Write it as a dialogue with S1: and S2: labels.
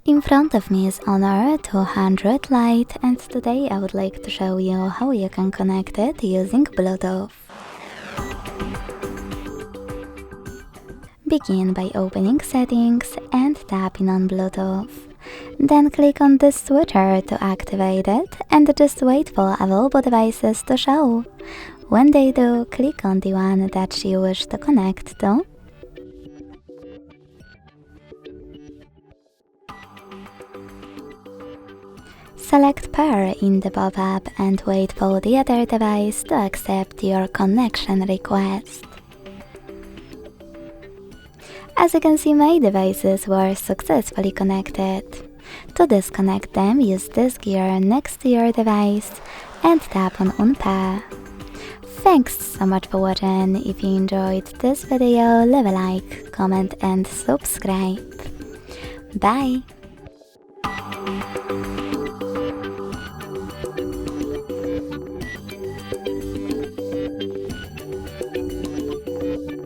S1: In front of me is Honor 200 Lite, and today I would like to show you how you can connect it using Bluetooth. Begin by opening Settings and tapping on Bluetooth. Then click on this switcher to activate it and just wait for available devices to show. When they do, click on the one that you wish to connect to. Select Pair in the pop-up and wait for the other device to accept your connection request. As you can see, my devices were successfully connected. To disconnect them, use this gear next to your device and tap on Unpair. Thanks so much for watching. If you enjoyed this video, leave a like, comment and subscribe. Bye!